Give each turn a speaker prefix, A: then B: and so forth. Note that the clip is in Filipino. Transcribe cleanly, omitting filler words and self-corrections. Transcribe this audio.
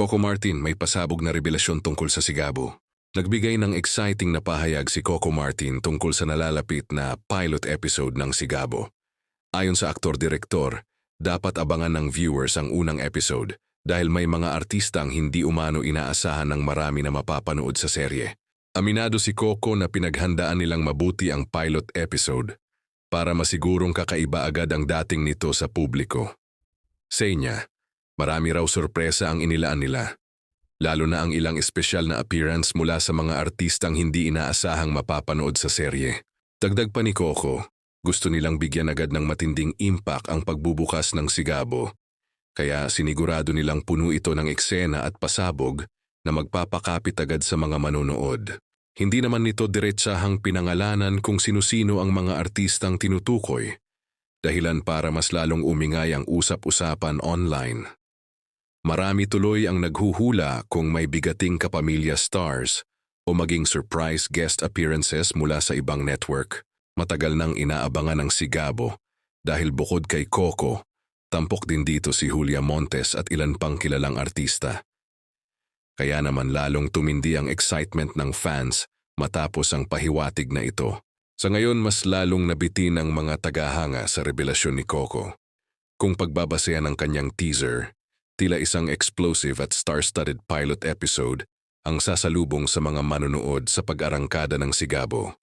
A: Coco Martin, may pasabog na revelasyon tungkol sa Sigabo. Nagbigay ng exciting na pahayag si Coco Martin tungkol sa nalalapit na pilot episode ng Sigabo. Ayon sa aktor-direktor, dapat abangan ng viewers ang unang episode dahil may mga artistang hindi umano inaasahan ng marami na mapapanood sa serye. Aminado si Coco na pinaghandaan nilang mabuti ang pilot episode para masigurong kakaiba agad ang dating nito sa publiko. Say niya, marami raw sorpresa ang inilaan nila, lalo na ang ilang espesyal na appearance mula sa mga artistang hindi inaasahang mapapanood sa serye. Dagdag pa ni Coco, gusto nilang bigyan agad ng matinding impact ang pagbubukas ng Sigabo, kaya sinigurado nilang puno ito ng eksena at pasabog na magpapakapit agad sa mga manonood. Hindi naman nito diretsahang pinangalanan kung sino-sino ang mga artistang tinutukoy, dahilan para mas lalong umingay ang usap-usapan online. Marami tuloy ang naghuhula kung may bigating kapamilya stars o maging surprise guest appearances mula sa ibang network. Matagal nang inaabangan ng Sigabo dahil bukod kay Coco, tampok din dito si Julia Montes at ilan pang kilalang artista. Kaya naman lalong tumindi ang excitement ng fans matapos ang pahiwatig na ito. Sa ngayon mas lalong nabitin ang mga tagahanga sa revelasyon ni Coco. Kung pagbabasehan ng kanyang teaser, tila isang explosive at star-studded pilot episode ang sasalubong sa mga manonood sa pag-arangkada ng Sigabo.